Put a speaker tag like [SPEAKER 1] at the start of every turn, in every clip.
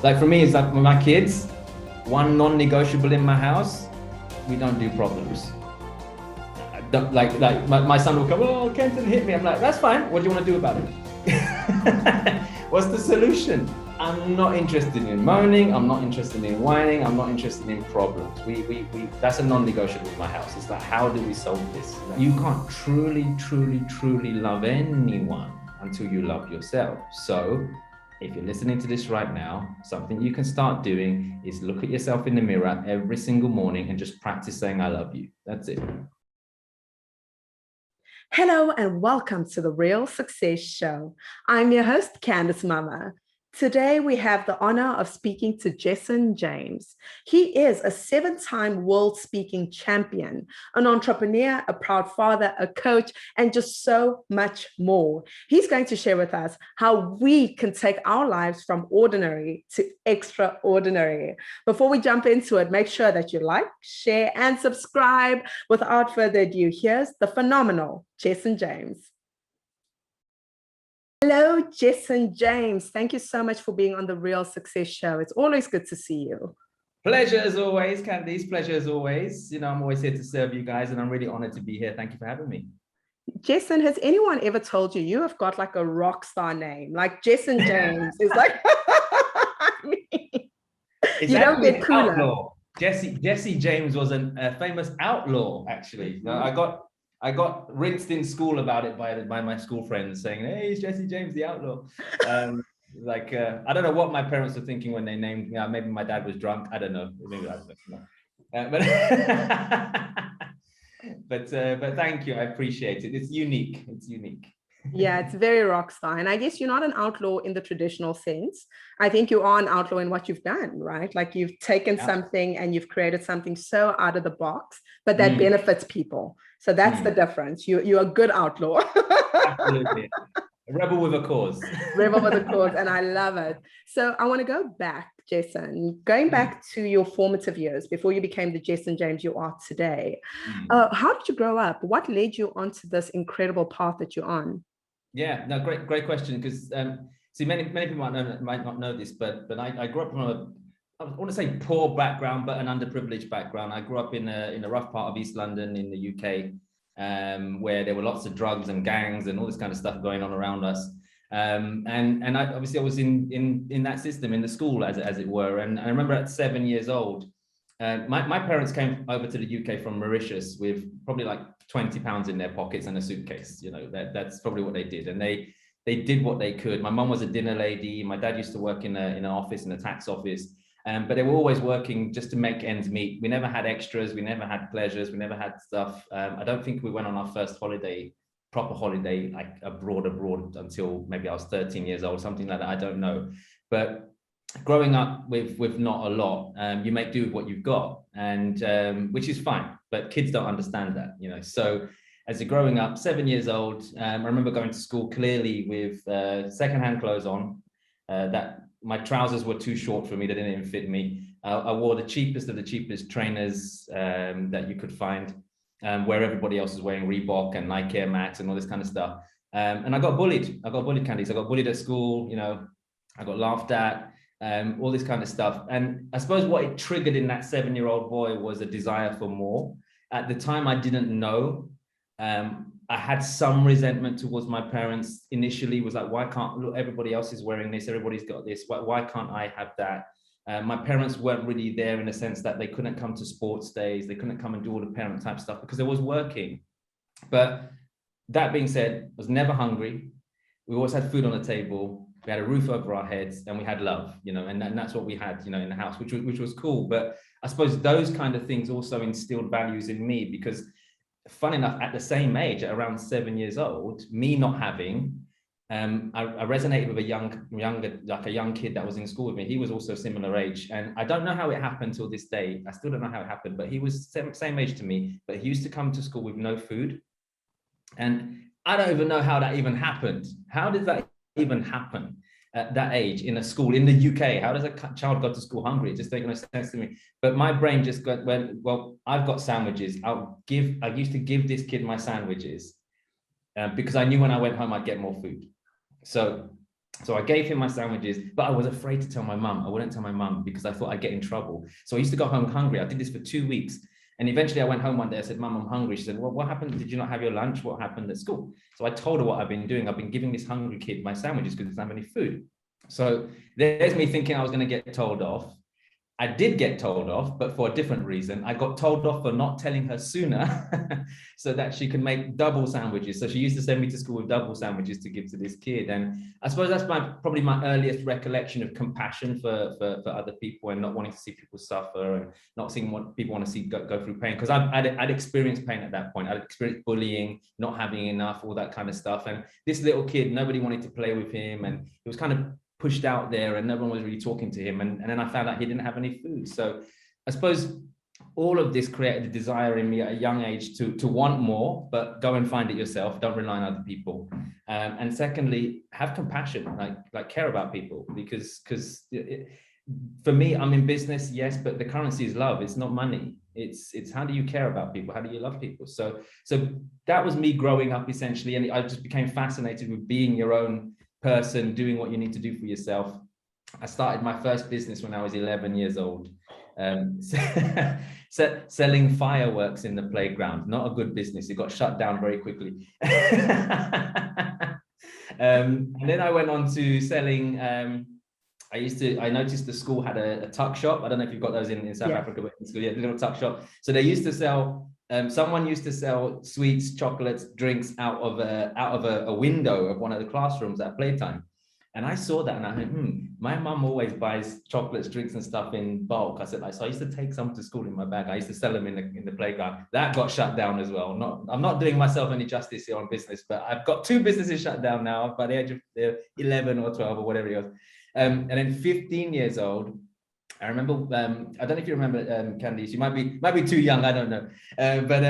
[SPEAKER 1] Like for me, it's like with my kids, one non-negotiable in my house, we don't do problems. Like my son will come, oh, Kenton hit me. I'm like, that's fine. What do you want to do about it? What's the solution? I'm not interested in moaning. I'm not interested in whining. I'm not interested in problems. That's a non-negotiable in my house. It's like, how do we solve this? You can't truly love anyone until you love yourself. So if you're listening to this right now, something you can start doing is look at yourself in the mirror every single morning and just practice saying, I love you. That's it.
[SPEAKER 2] Hello and welcome to the Real Success Show. I'm your host, Candice Mama. Today, we have the honor of speaking to Jessen James. He is a 7-time world speaking champion, an entrepreneur, a proud father, a coach, and just so much more. He's going to share with us how we can take our lives from ordinary to extraordinary. Before we jump into it, make sure that you like, share, and subscribe. Without further ado, here's the phenomenal Jessen James. Hello, Jessen James. Thank you so much for being on the Real Success Show. It's always good to see you.
[SPEAKER 1] Pleasure as always, Candice. Pleasure as always. You know, I'm always here to serve you guys, and I'm really honored to be here. Thank you for having me.
[SPEAKER 2] Jessen, has anyone ever told you you have got like a rock star name? Like Jessen James is like,
[SPEAKER 1] you don't get cooler. Outlaw. Jesse James was a famous outlaw, actually. I got rinsed in school about it by my school friends saying, hey, it's Jesse James, the outlaw. I don't know what my parents were thinking when they named me. Maybe my dad was drunk. I don't know. Maybe I don't know. But thank you. I appreciate it. It's unique. It's unique.
[SPEAKER 2] Yeah, it's very rock star. And I guess you're not an outlaw in the traditional sense. I think you are an outlaw in what you've done, right? Like you've taken something and you've created something so out of the box, but that benefits people. So that's the difference. You're a good outlaw.
[SPEAKER 1] Absolutely. A rebel with a cause.
[SPEAKER 2] Rebel with a cause. And I love it. So I want to go back, Jessen, going back to your formative years before you became the Jessen James you are today. How did you grow up? What led you onto this incredible path that you're on?
[SPEAKER 1] Yeah, no, great question. Because see, many people might not know this, but I grew up from I want to say poor background, but an underprivileged background. I grew up in a rough part of East London in the UK, where there were lots of drugs and gangs and all this kind of stuff going on around us. And I was in that system, in the school, as it were. And I remember at 7 years old, my parents came over to the UK from Mauritius with probably like £20 in their pockets and a suitcase. You know, that's probably what they did. And they did what they could. My mum was a dinner lady. My dad used to work in an office, in a tax office. But they were always working just to make ends meet. We never had extras. We never had pleasures. We never had stuff. I don't think we went on our first proper holiday, like abroad, until maybe I was 13 years old, something like that. I don't know. But growing up with not a lot, you make do with what you've got, and which is fine. But kids don't understand that, you know. So as you're growing up, 7 years old, I remember going to school clearly with secondhand clothes on. That my trousers were too short for me; they didn't even fit me. I wore the cheapest of the cheapest trainers that you could find, where everybody else was wearing Reebok and Nike Air Max and all this kind of stuff. And I got bullied. Candice. I got bullied at school. You know, I got laughed at. All this kind of stuff. And I suppose what it triggered in that 7-year-old boy was a desire for more. At the time, I didn't know. I had some resentment towards my parents initially. Was like, why can't, look, everybody else is wearing this, everybody's got this, why can't I have that? My parents weren't really there in the sense that they couldn't come to sports days, they couldn't come and do all the parent type stuff because I was working. But that being said, I was never hungry. We always had food on the table. We had a roof over our heads, and we had love, you know, and that's what we had, you know, in the house, which was cool. But I suppose those kind of things also instilled values in me, because fun enough, at the same age, at around 7 years old, me not having, I resonated with a young kid that was in school with me. He was also similar age, and I don't know how it happened till this day. I still don't know how it happened, but he was same age to me, but he used to come to school with no food. And I don't even know how that even happened. How did that even happen at that age in a school in the UK? How does a child go to school hungry? It just doesn't make no sense to me. But my brain just went, well, I've got sandwiches. I used to give this kid my sandwiches because I knew when I went home, I'd get more food. So So I gave him my sandwiches, but I was afraid to tell my mum. I wouldn't tell my mum because I thought I'd get in trouble. So I used to go home hungry. I did this for 2 weeks. And eventually I went home one day. I said, Mum, I'm hungry. She said, well, what happened? Did you not have your lunch? What happened at school? So I told her what I've been doing. I've been giving this hungry kid my sandwiches because he doesn't have any food. So there's me thinking I was going to get told off. I did get told off, but for a different reason. I got told off for not telling her sooner so that she can make double sandwiches. So she used to send me to school with double sandwiches to give to this kid. And I suppose that's probably my earliest recollection of compassion for other people and not wanting to see people suffer and not seeing what people want to see go through pain. Because I'd experienced pain at that point. I'd experienced bullying, not having enough, all that kind of stuff. And this little kid, nobody wanted to play with him. And it was kind of pushed out there and no one was really talking to him. And then I found out he didn't have any food. So I suppose all of this created a desire in me at a young age to want more, but go and find it yourself. Don't rely on other people. And secondly, have compassion, like care about people, because for me, I'm in business, yes, but the currency is love. It's not money. It's how do you care about people? How do you love people? So that was me growing up essentially. And I just became fascinated with being your own person, doing what you need to do for yourself. I started my first business when I was 11 years old, selling fireworks in the playground. Not a good business. It got shut down very quickly. And then I went on to selling. I noticed the school had a tuck shop. I don't know if you've got those in South Africa, but in school, yeah, the little tuck shop. So they used to sell. Someone used to sell sweets, chocolates, drinks out of a window of one of the classrooms at playtime. And I saw that and I went, my mum always buys chocolates, drinks and stuff in bulk. So I used to take some to school in my bag. I used to sell them in the playground. That got shut down as well. I'm not doing myself any justice here on business, but I've got 2 businesses shut down now by the age of 11 or 12 or whatever it was. And then 15 years old, I remember, I don't know if you remember, Candice, you might be too young, I don't know. But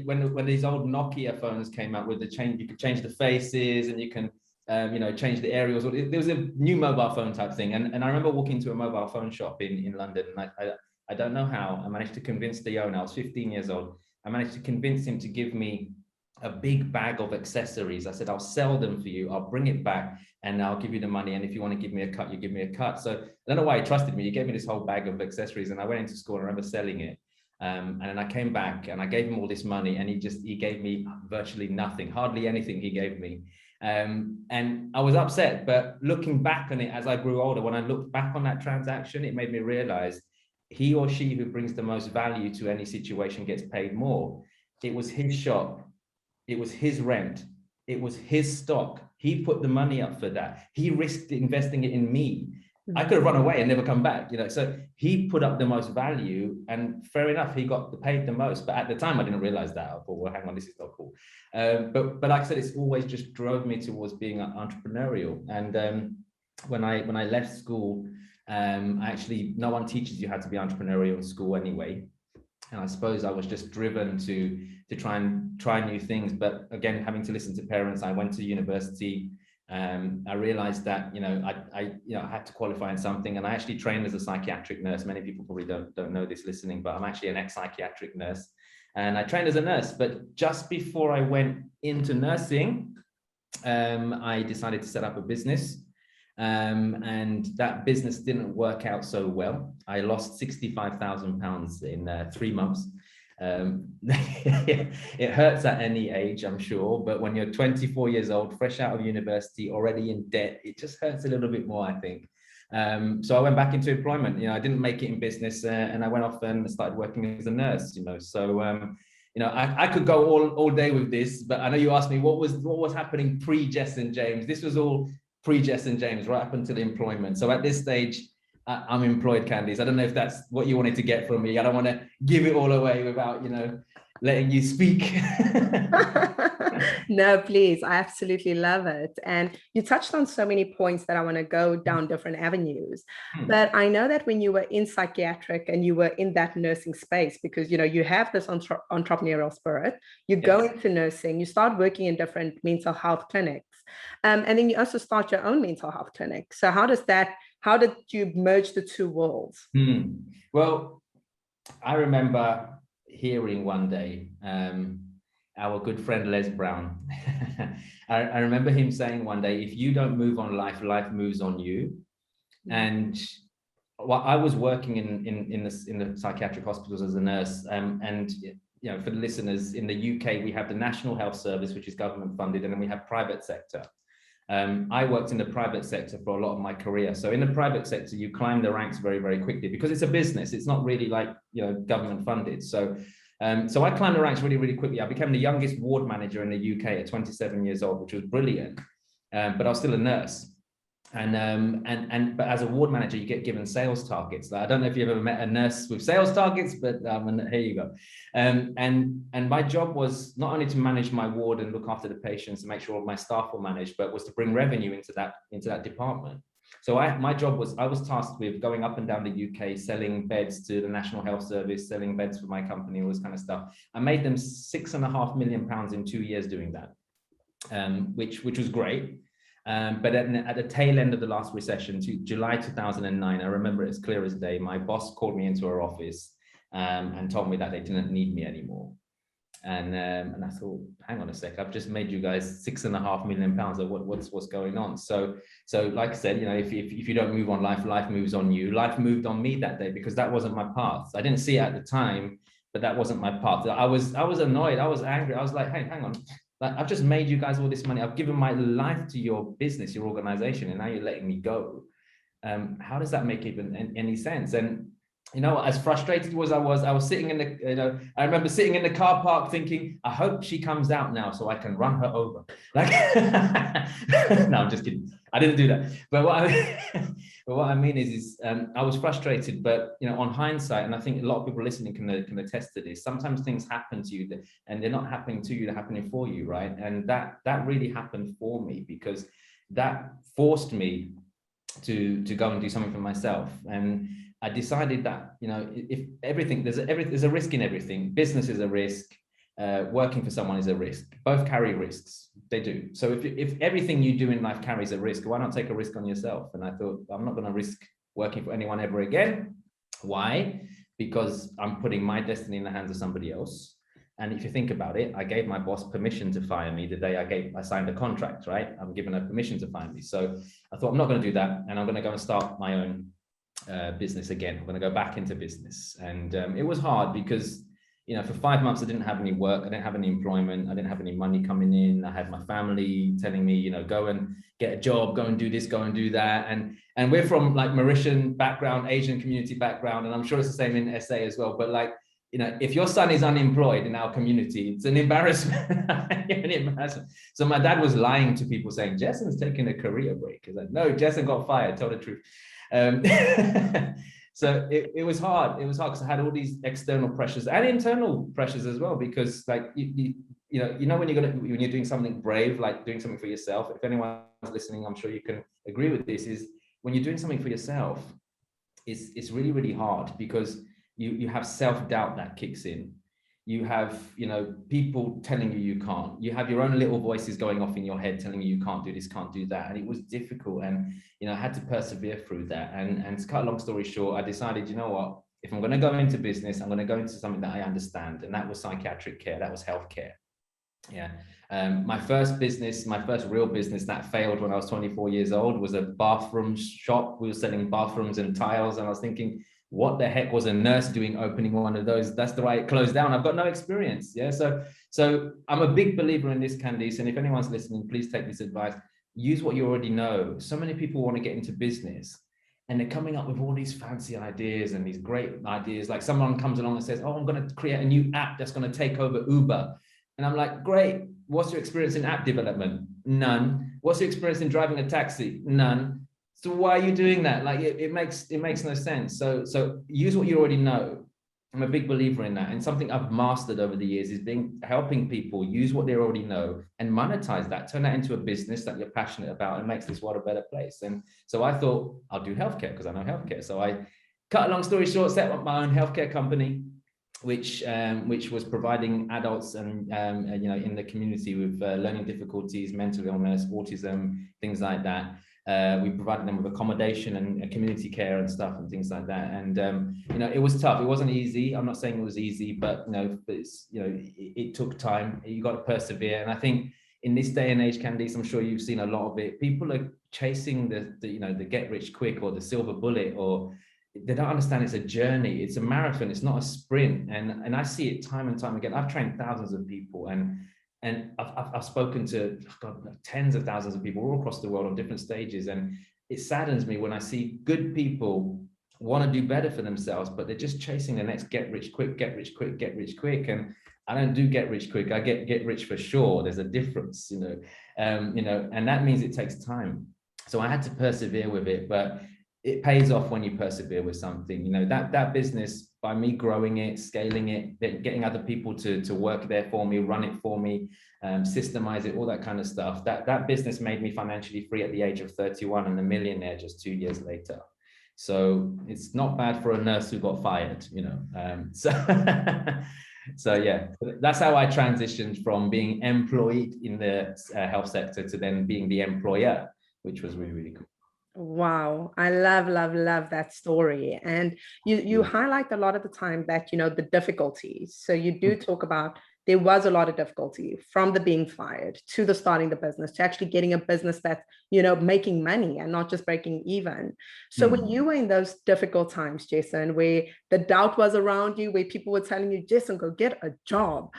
[SPEAKER 1] when these old Nokia phones came out with the change, you could change the faces and you can, change the aerials. There was a new mobile phone type thing. And I remember walking to a mobile phone shop in London. And I don't know how, I managed to convince the owner, I was 15 years old. I managed to convince him to give me a big bag of accessories. I said, I'll sell them for you. I'll bring it back and I'll give you the money. And if you want to give me a cut, you give me a cut. So I don't know why he trusted me. He gave me this whole bag of accessories and I went into school and I remember selling it. And then I came back and I gave him all this money and he gave me virtually nothing, hardly anything he gave me. And I was upset, but looking back on it as I grew older, when I looked back on that transaction, it made me realize he or she who brings the most value to any situation gets paid more. It was his shop. It was his rent. It was his stock. He put the money up for that. He risked investing it in me. I could have run away and never come back, so he put up the most value and fair enough, he got paid the most. But at the time, I didn't realize that. I thought, well, hang on, this is not cool. But like I said, it's always just drove me towards being entrepreneurial. And when I left school, actually, no one teaches you how to be entrepreneurial in school anyway. And I suppose I was just driven to try new things. But again, having to listen to parents, I went to university. I realized that I had to qualify in something, and I actually trained as a psychiatric nurse. Many people probably don't know this listening, but I'm actually an ex-psychiatric nurse, and I trained as a nurse. But just before I went into nursing, I decided to set up a business, and that business didn't work out so well. I lost £65,000 in 3 months. It hurts at any age, I'm sure, but when you're 24 years old, fresh out of university, already in debt, it just hurts a little bit more, I think. So I went back into employment. I didn't make it in business, and I went off and started working as a nurse. So I could go all day with this, but I know you asked me what was happening pre-Jessen James. This was all pre-Jessen James, right up until employment. So at this stage, I'm employed, Candice. I don't know if that's what you wanted to get from me. I don't want to give it all away without, letting you speak.
[SPEAKER 2] No, please. I absolutely love it. And you touched on so many points that I want to go down different avenues. But I know that when you were in psychiatric and you were in that nursing space, because, you have this entrepreneurial spirit, you go into nursing, you start working in different mental health clinics. And then you also start your own mental health clinic. So how did you merge the two worlds?
[SPEAKER 1] Well, I remember hearing one day, our good friend Les Brown. I remember him saying one day, if you don't move on life, life moves on you. And I was working in the psychiatric hospitals as a nurse, and for the listeners, in the UK, we have the National Health Service, which is government funded, and then we have private sector. I worked in the private sector for a lot of my career. So in the private sector, you climb the ranks very, very quickly because it's a business. It's not really like, government funded. So I climbed the ranks really, really quickly. I became the youngest ward manager in the UK at 27 years old, which was brilliant. But I was still a nurse. But as a ward manager, you get given sales targets. Like, I don't know if you've ever met a nurse with sales targets, but here you go. And my job was not only to manage my ward and look after the patients and make sure all my staff were managed, but was to bring revenue into that department. So my job was, I was tasked with going up and down the UK, selling beds to the National Health Service, selling beds for my company, all this kind of stuff. I made them £6.5 million in 2 years doing that, which was great. But at the tail end of the last recession, July 2009, I remember it as clear as day, my boss called me into her office and told me that they didn't need me anymore. And I thought, hang on a sec, I've just made you guys £6.5 million. What's going on? So like I said, if you don't move on life, life moves on you. Life moved on me that day because that wasn't my path. I didn't see it at the time, but that wasn't my path. I was annoyed. I was angry. I was like, hey, hang on. Like, I've just made you guys all this money. I've given my life to your business, your organization, and now you're letting me go. How does that make even any sense? And as frustrated as I was sitting in the, I remember sitting in the car park thinking, I hope she comes out now so I can run her over. Like, no, I'm just kidding. I didn't do that. But what I mean is I was frustrated, but on hindsight, and I think a lot of people listening can attest to this. Sometimes things happen to you and they're not happening to you; they're happening for you, right? And that really happened for me because that forced me to go and do something for myself. And I decided that, if everything, there's a risk in everything. Business is a risk. Working for someone is a risk. Both carry risks. They do. So if everything you do in life carries a risk, why not take a risk on yourself? And I thought, I'm not going to risk working for anyone ever again. Why? Because I'm putting my destiny in the hands of somebody else. And if you think about it, I gave my boss permission to fire me the day I signed a contract, right? I'm giving her permission to fire me. So I thought, I'm not going to do that. And I'm going to go and start my own business again. I'm going to go back into business. And it was hard because, for 5 months, I didn't have any work. I didn't have any employment. I didn't have any money coming in. I had my family telling me, go and get a job, go and do this, go and do that. And we're from like Mauritian background, Asian community background. And I'm sure it's the same in SA as well. But like, if your son is unemployed in our community, it's an embarrassment. An embarrassment. So my dad was lying to people saying, Jessen's taking a career break. He's like, no, Jessen got fired, tell the truth. So it was hard. It was hard because I had all these external pressures and internal pressures as well, because like, when you're doing something brave, like doing something for yourself, if anyone's listening, I'm sure you can agree with this, is when you're doing something for yourself, it's really, really hard because you have self-doubt that kicks in. You have, people telling you can't. You have your own little voices going off in your head telling you can't do this, can't do that. And it was difficult. And, I had to persevere through that. And to cut a long story short, I decided, you know what, if I'm going to go into business, I'm going to go into something that I understand. And that was psychiatric care. That was healthcare. Yeah. My first real business that failed when I was 24 years old was a bathroom shop. We were selling bathrooms and tiles. And I was thinking, what the heck was a nurse doing opening one of those? That's the way it closed down. I've got no experience. Yeah. So I'm a big believer in this, Candice. And if anyone's listening, please take this advice. Use what you already know. So many people want to get into business and they're coming up with all these fancy ideas and these great ideas. Like someone comes along and says, oh, I'm going to create a new app that's going to take over Uber. And I'm like, great. What's your experience in app development? None. What's your experience in driving a taxi? None. So why are you doing that? Like it makes no sense. So use what you already know. I'm a big believer in that. And something I've mastered over the years is helping people use what they already know and monetize that, turn that into a business that you're passionate about and makes this world a better place. And so I thought I'll do healthcare because I know healthcare. So I cut a long story short, set up my own healthcare company, which was providing adults and in the community with learning difficulties, mental illness, autism, things like that. We provided them with accommodation and community care and stuff and things like that. And it was tough. It wasn't easy. I'm not saying it was easy, but it took time. You got to persevere. And I think in this day and age, Candice, I'm sure you've seen a lot of it. People are chasing the get rich quick or the silver bullet, or they don't understand it's a journey. It's a marathon. It's not a sprint. And I see it time and time again. I've trained thousands of people, and I've spoken to tens of thousands of people all across the world on different stages. And it saddens me when I see good people want to do better for themselves, but they're just chasing the next get rich quick, get rich quick, get rich quick. And I don't do get rich quick. I get rich for sure. There's a difference, and that means it takes time. So I had to persevere with it, but it pays off when you persevere with something. That business, by me growing it, scaling it, getting other people to work there for me, run it for me, systemize it, all that kind of stuff. That business made me financially free at the age of 31 and a millionaire just 2 years later. So it's not bad for a nurse who got fired, So yeah, that's how I transitioned from being employed in the health sector to then being the employer, which was really, really cool.
[SPEAKER 2] Wow, I love that story. And you highlight a lot of the time that, the difficulties. So you do talk about there was a lot of difficulty from the being fired to the starting the business to actually getting a business that's, making money and not just breaking even. So when you were in those difficult times, Jessen, where the doubt was around you, where people were telling you, Jessen, go get a job.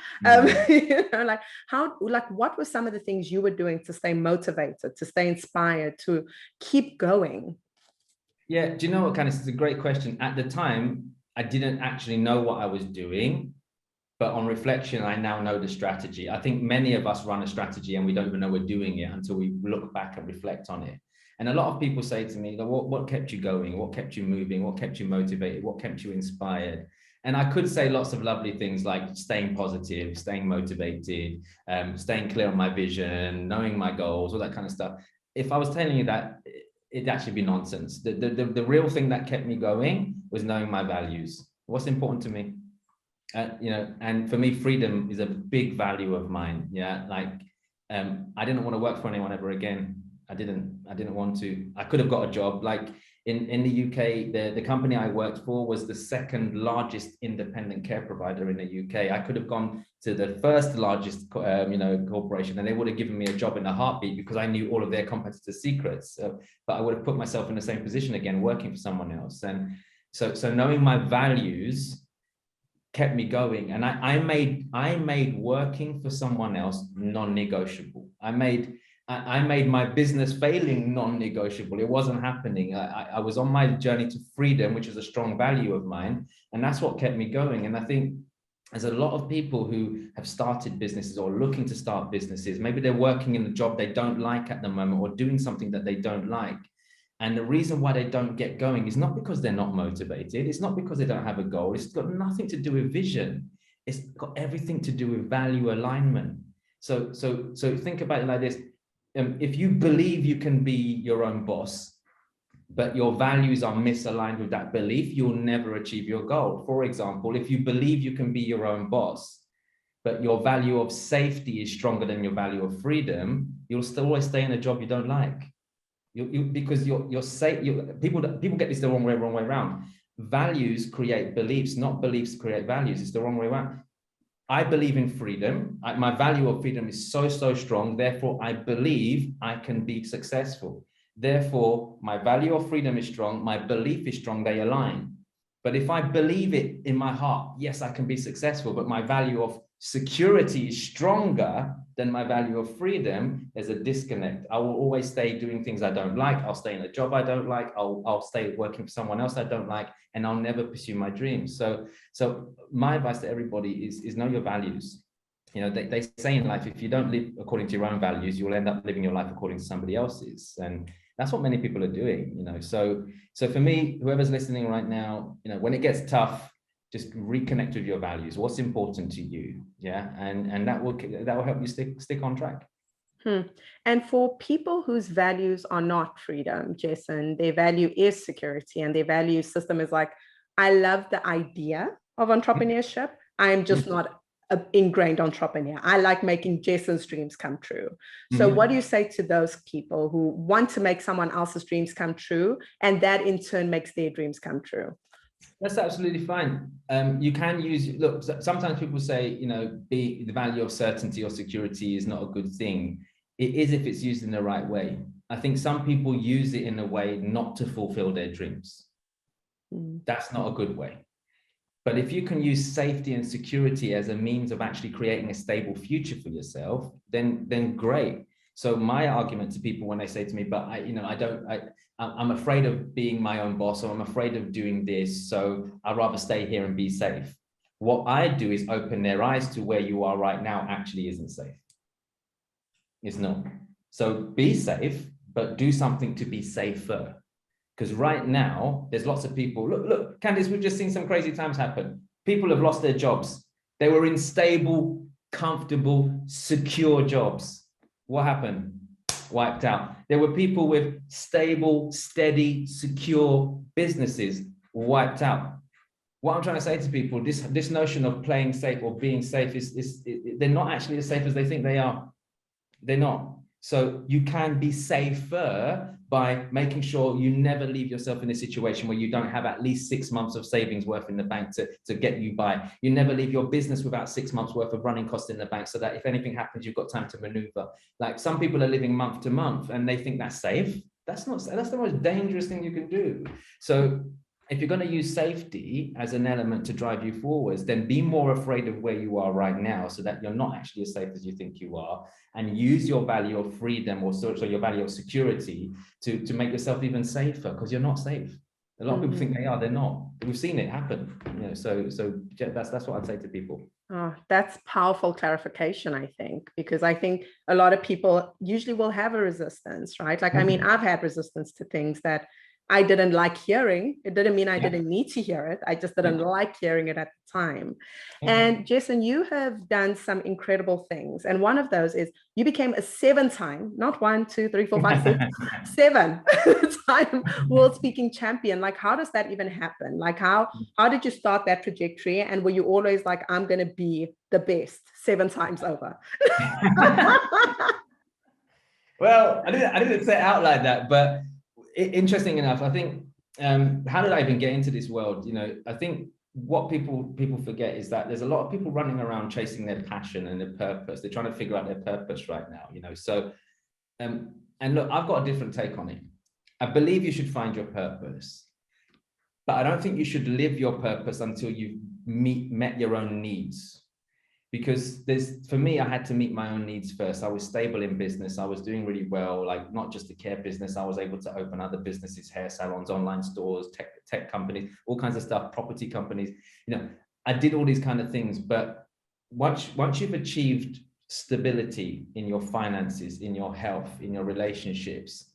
[SPEAKER 2] What were some of the things you were doing to stay motivated, to stay inspired, to keep going?
[SPEAKER 1] Yeah, do you know what, Candice? It's a great question. At the time, I didn't actually know what I was doing. But on reflection, I now know the strategy. I think many of us run a strategy and we don't even know we're doing it until we look back and reflect on it. And a lot of people say to me, what kept you going? What kept you moving? What kept you motivated? What kept you inspired? And I could say lots of lovely things like staying positive, staying motivated, staying clear on my vision, knowing my goals, all that kind of stuff. If I was telling you that, it'd actually be nonsense. The real thing that kept me going was knowing my values. What's important to me? And for me, freedom is a big value of mine. I didn't want to work for anyone ever again. I didn't want to. I could have got a job like in the UK. The company I worked for was the second largest independent care provider in the UK. I could have gone to the first largest corporation, and they would have given me a job in a heartbeat because I knew all of their competitors' secrets. But I would have put myself in the same position again, working for someone else. And so knowing my values kept me going. And I made working for someone else non-negotiable. I made my business failing non-negotiable. It wasn't happening. I was on my journey to freedom, which is a strong value of mine. And that's what kept me going. And I think there's a lot of people who have started businesses or looking to start businesses. Maybe they're working in a job they don't like at the moment or doing something that they don't like. And the reason why they don't get going is not because they're not motivated. It's not because they don't have a goal. It's got nothing to do with vision. It's got everything to do with value alignment. So think about it like this. If you believe you can be your own boss, but your values are misaligned with that belief, you'll never achieve your goal. For example, if you believe you can be your own boss, but your value of safety is stronger than your value of freedom, you'll still always stay in a job you don't like. Because you're safe. People get this the wrong way around. Values create beliefs, not beliefs create values. It's the wrong way around. I believe in freedom. My value of freedom is so strong. Therefore, I believe I can be successful. Therefore, my value of freedom is strong. My belief is strong. They align. But if I believe it in my heart, yes, I can be successful, but my value of security is stronger than my value of freedom, there's a disconnect. I will always stay doing things I don't like. I'll stay in a job I don't like. I'll stay working for someone else I don't like, and I'll never pursue my dreams. So my advice to everybody is know your values. They say in life, if you don't live according to your own values, you'll end up living your life according to somebody else's. And that's what many people are doing, So for me, whoever's listening right now, when it gets tough, just reconnect with your values. What's important to you? Yeah. And that will help you stick on track.
[SPEAKER 2] And for people whose values are not freedom, Jessen, their value is security, and their value system is like, I love the idea of entrepreneurship. I'm just not an ingrained entrepreneur. I like making Jessen's dreams come true. So what do you say to those people who want to make someone else's dreams come true, and that in turn makes their dreams come true?
[SPEAKER 1] That's absolutely fine. You can use, look, sometimes people say, you know, the value of certainty or security is not a good thing. It is if it's used in the right way. I think some people use it in a way not to fulfill their dreams. That's not a good way. But if you can use safety and security as a means of actually creating a stable future for yourself, then great. So my argument to people when they say to me, but I'm afraid of being my own boss, or I'm afraid of doing this, so I'd rather stay here and be safe. What I do is open their eyes to where you are right now actually isn't safe. It's not. So be safe, but do something to be safer. Because right now, there's lots of people, look, Candice, we've just seen some crazy times happen. People have lost their jobs. They were in stable, comfortable, secure jobs. What happened? Wiped out. There were people with stable, steady, secure businesses wiped out. What I'm trying to say to people, this notion of playing safe or being safe they're not actually as safe as they think they are. They're not. So you can be safer by making sure you never leave yourself in a situation where you don't have at least 6 months of savings worth in the bank to get you by. You never leave your business without 6 months worth of running costs in the bank, so that if anything happens, you've got time to maneuver. Like, some people are living month to month and they think that's safe. That's not, that's the most dangerous thing you can do. So if you're going to use safety as an element to drive you forwards, then be more afraid of where you are right now, so that you're not actually as safe as you think you are, and use your value of freedom, or so your value of security to make yourself even safer, because you're not safe. A lot of people think they are, they're not. We've seen it happen. You know, so that's what I'd say to people.
[SPEAKER 2] Oh, that's powerful clarification, I think, because I think a lot of people usually will have a resistance, right? Like, I mean, I've had resistance to things that I didn't like hearing. It didn't mean I didn't need to hear it. I just didn't like hearing it at the time. And Jessen, you have done some incredible things. And one of those is you became a 7-time, not 1, 2, 3, 4, 5, 6, 7-time world speaking champion. Like, how does that even happen? Like, how did you start that trajectory? And were you always like, I'm going to be the best 7 times over?
[SPEAKER 1] Well, I didn't say it out like that, but interesting enough, I think, how did I even get into this world? You know, I think what people forget is that there's a lot of people running around chasing their passion and their purpose. They're trying to figure out their purpose right now, you know. So, and look, I've got a different take on it. I believe you should find your purpose, but I don't think you should live your purpose until you've met your own needs. Because for me, I had to meet my own needs first. I was stable in business. I was doing really well, like not just the care business. I was able to open other businesses, hair salons, online stores, tech companies, all kinds of stuff, property companies. You know, I did all these kind of things. But once you've achieved stability in your finances, in your health, in your relationships,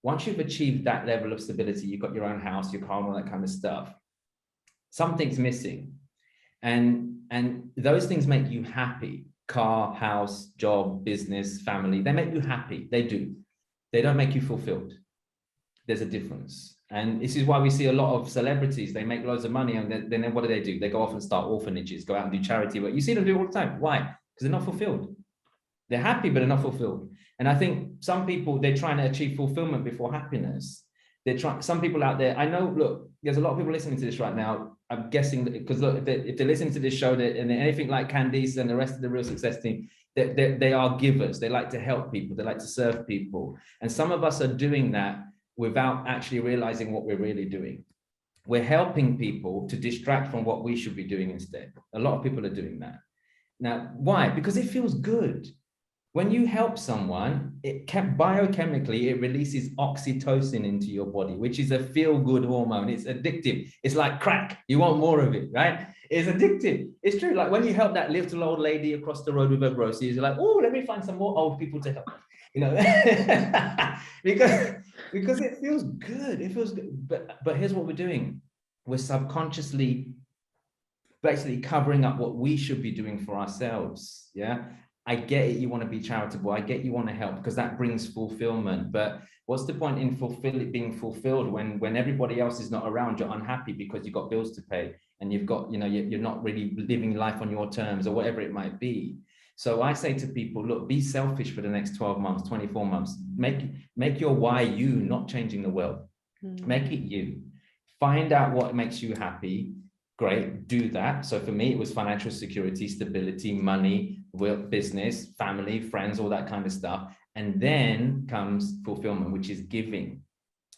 [SPEAKER 1] once you've achieved that level of stability, you've got your own house, your car, and all that kind of stuff, something's missing. And those things make you happy. Car, house, job, business, family, they make you happy. They do. They don't make you fulfilled. There's a difference. And this is why we see a lot of celebrities, they make loads of money, and then what do? They go off and start orphanages, go out and do charity work. You see them do it all the time. Why? Because they're not fulfilled. They're happy, but they're not fulfilled. And I think some people, they're trying to achieve fulfillment before happiness. Some people out there, I know, look, there's a lot of people listening to this right now. I'm guessing that, because look, if they're listening to this show, and anything like Candice and the rest of the Real Success team, they are givers. They like to help people. They like to serve people. And some of us are doing that without actually realizing what we're really doing. We're helping people to distract from what we should be doing instead. A lot of people are doing that. Now, why? Because it feels good. When you help someone, biochemically, it releases oxytocin into your body, which is a feel-good hormone. It's addictive. It's like crack. You want more of it, right? It's addictive. It's true. Like when you help that little old lady across the road with her groceries, you're like, oh, let me find some more old people to help. You know, because it feels good. It feels good. But here's what we're doing. We're subconsciously basically covering up what we should be doing for ourselves. Yeah. I get it, you want to be charitable. I get you want to help because that brings fulfillment. But what's the point in being fulfilled when everybody else is not around? You're unhappy because you've got bills to pay and you've got, you're not really living life on your terms or whatever it might be. So I say to people, look, be selfish for the next 12 months, 24 months. Make your why you, not changing the world. Make it you. Find out what makes you happy. Great, do that. So for me, it was financial security, stability, money, work, business, family, friends, all that kind of stuff. And then comes fulfillment, which is giving.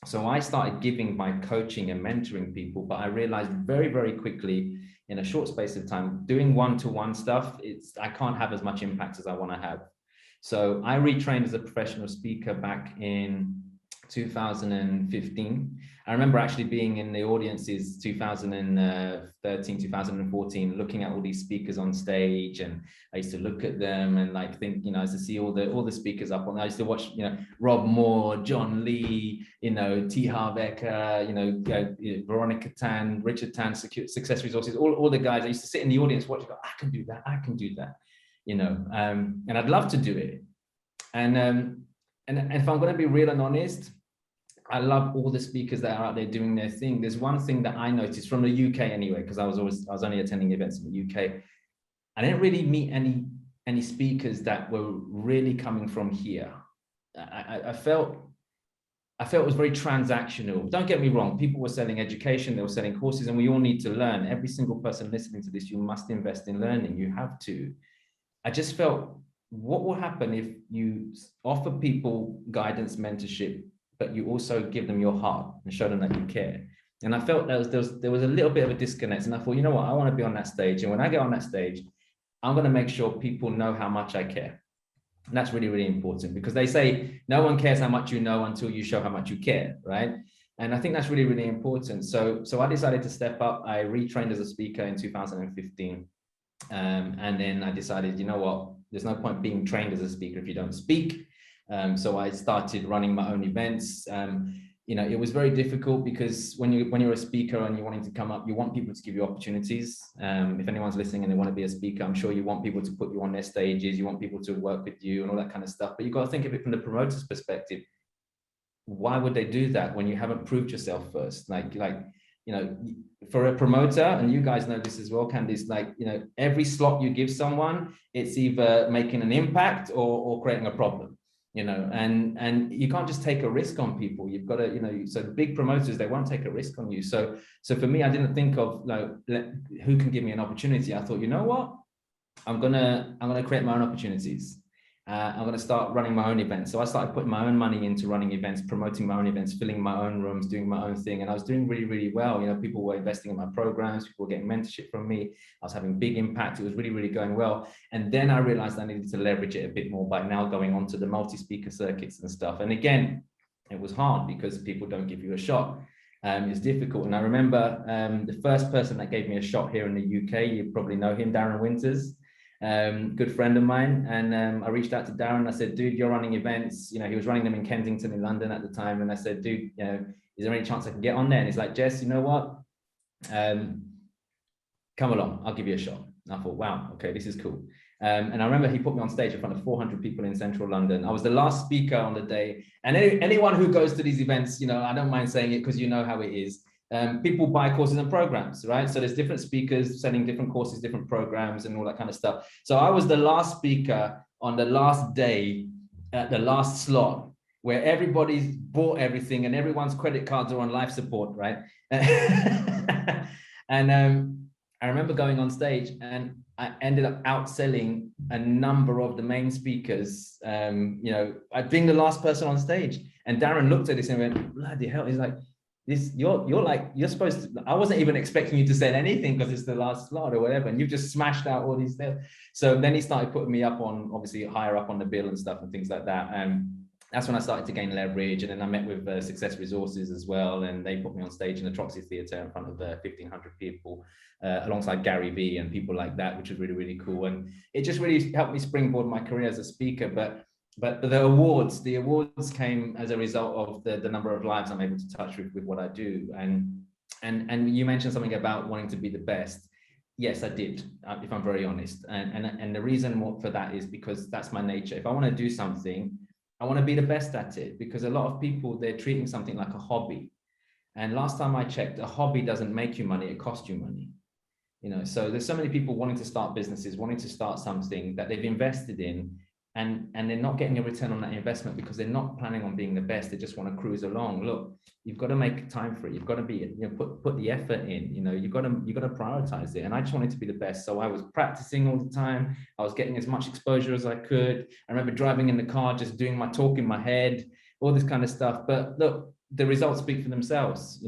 [SPEAKER 1] So I started giving by coaching and mentoring people, but I realized very, very quickly in a short space of time, doing one-to-one stuff, I can't have as much impact as I want to have. So I retrained as a professional speaker back in 2015. I remember actually being in the audiences 2013, 2014, looking at all these speakers on stage, and I used to look at them and like think, I used to see all the speakers up on. I used to watch, Rob Moore, John Lee, T. Harv Eker, Veronica Tan, Richard Tan, Success Resources, all the guys. I used to sit in the audience watching, go, I can do that, and I'd love to do it. And if I'm going to be real and honest, I love all the speakers that are out there doing their thing. There's one thing that I noticed from the UK anyway, because I was only attending events in the UK. I didn't really meet any speakers that were really coming from here. I felt it was very transactional. Don't get me wrong. People were selling education, they were selling courses, and we all need to learn. Every single person listening to this, you must invest in learning. You have to. I just felt, what will happen if you offer people guidance, mentorship, but you also give them your heart and show them that you care? And I felt there was a little bit of a disconnect. And I thought, you know what, I want to be on that stage. And when I get on that stage, I'm going to make sure people know how much I care. And that's really, really important, because they say no one cares how much you know until you show how much you care, right? And I think that's really, really important. So I decided to step up. I retrained as a speaker in 2015. And then I decided, you know what, there's no point being trained as a speaker if you don't speak. So I started running my own events. It was very difficult because when you're a speaker and you're wanting to come up, you want people to give you opportunities. If anyone's listening and they want to be a speaker, I'm sure you want people to put you on their stages. You want people to work with you and all that kind of stuff. But you've got to think of it from the promoter's perspective. Why would they do that when you haven't proved yourself first? For a promoter, and you guys know this as well, Candice, every slot you give someone, it's either making an impact or creating a problem. And you can't just take a risk on people. You've got to, so the big promoters, they won't take a risk on you. So for me, I didn't think of who can give me an opportunity. I thought, you know what, I'm gonna create my own opportunities. I'm going to start running my own events. So I started putting my own money into running events, promoting my own events, filling my own rooms, doing my own thing. And I was doing really, really well. People were investing in my programs, people were getting mentorship from me. I was having big impact. It was really, really going well. And then I realized I needed to leverage it a bit more by now going on to the multi-speaker circuits and stuff. And again, it was hard because people don't give you a shot. It's difficult. And I remember the first person that gave me a shot here in the UK, you probably know him, Darren Winters. Good friend of mine, and I reached out to Darren. I said, dude, you're running events. He was running them in Kensington in London at the time, and I said, dude, is there any chance I can get on there? And he's like, Jess, you know what, come along, I'll give you a shot. And I thought, wow, okay, this is cool. And I remember he put me on stage in front of 400 people in central London. I was the last speaker on the day, and anyone who goes to these events, I don't mind saying it because you know how it is. People buy courses and programs, right? So there's different speakers selling different courses, different programs, and all that kind of stuff. So I was the last speaker on the last day at the last slot, where everybody's bought everything and everyone's credit cards are on life support, right? And I remember going on stage and I ended up outselling a number of the main speakers, being the last person on stage. And Darren looked at this and went, bloody hell. He's like, you're supposed to, I wasn't even expecting you to say anything because it's the last slot or whatever, and you've just smashed out all these things. So then he started putting me up on, obviously higher up on the bill and stuff and things like that. That's when I started to gain leverage. And then I met with Success Resources as well, and they put me on stage in the Troxy Theatre in front of 1,500 people, alongside Gary Vee and people like that, which was really, really cool. And it just really helped me springboard my career as a speaker. But the awards came as a result of the number of lives I'm able to touch with what I do. And you mentioned something about wanting to be the best. Yes, I did, if I'm very honest. And the reason for that is because that's my nature. If I want to do something, I want to be the best at it, because a lot of people, they're treating something like a hobby. And last time I checked, a hobby doesn't make you money, it costs you money. So there's so many people wanting to start businesses, wanting to start something that they've invested in, and they're not getting a return on that investment because they're not planning on being the best. They just want to cruise along. Look, you've got to make time for it. You've got to be, put the effort in. You've got to prioritize it. And I just wanted to be the best, so I was practicing all the time. I was getting as much exposure as I could. I remember driving in the car, just doing my talk in my head, all this kind of stuff. But look, the results speak for themselves.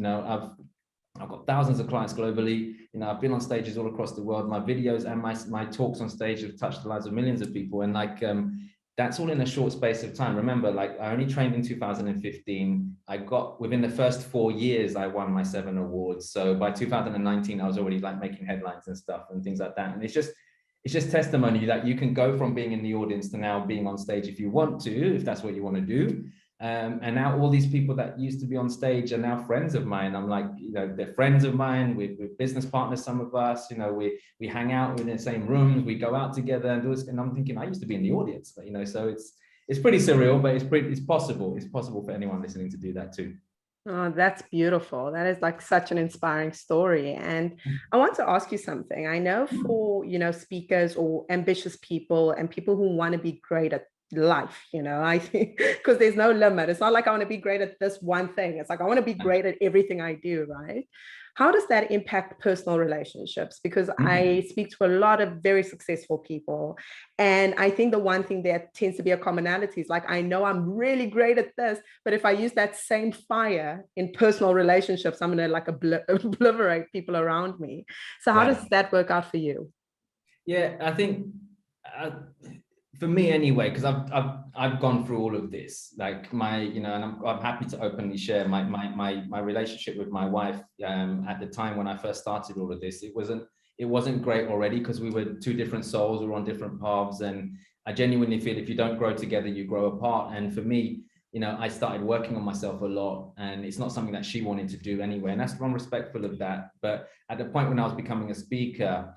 [SPEAKER 1] I've got thousands of clients globally. I've been on stages all across the world. My videos and my talks on stage have touched the lives of millions of people. And that's all in a short space of time. Remember, I only trained in 2015. Within the first 4 years, I won my 7 awards. So by 2019, I was already making headlines and stuff and things like that. And it's just testimony that you can go from being in the audience to now being on stage if you want to, if that's what you want to do. And now all these people that used to be on stage are now friends of mine. I'm they're friends of mine. We're business partners, some of us. We hang out in the same rooms. We go out together and do this. And I'm thinking, I used to be in the audience, so it's pretty surreal, but it's possible. It's possible for anyone listening to do that too.
[SPEAKER 2] Oh, that's beautiful. That is such an inspiring story. And I want to ask you something. I know for, speakers or ambitious people and people who want to be great at life, I think, because there's no limit. It's not like I want to be great at this one thing. It's like I want to be great at everything I do, right? How does that impact personal relationships? Because I speak to a lot of very successful people, and I think the one thing that tends to be a commonality is I know I'm really great at this, but if I use that same fire in personal relationships, I'm going to obliterate people around me. So how does that work out for you?
[SPEAKER 1] Yeah, I think for me anyway, because I've gone through all of this, and I'm happy to openly share my relationship with my wife. At the time when I first started all of this, it wasn't great already, because we were two different souls, we were on different paths, and I genuinely feel if you don't grow together, you grow apart. And for me, I started working on myself a lot, and it's not something that she wanted to do anyway, and I'm respectful of that. But at the point when I was becoming a speaker,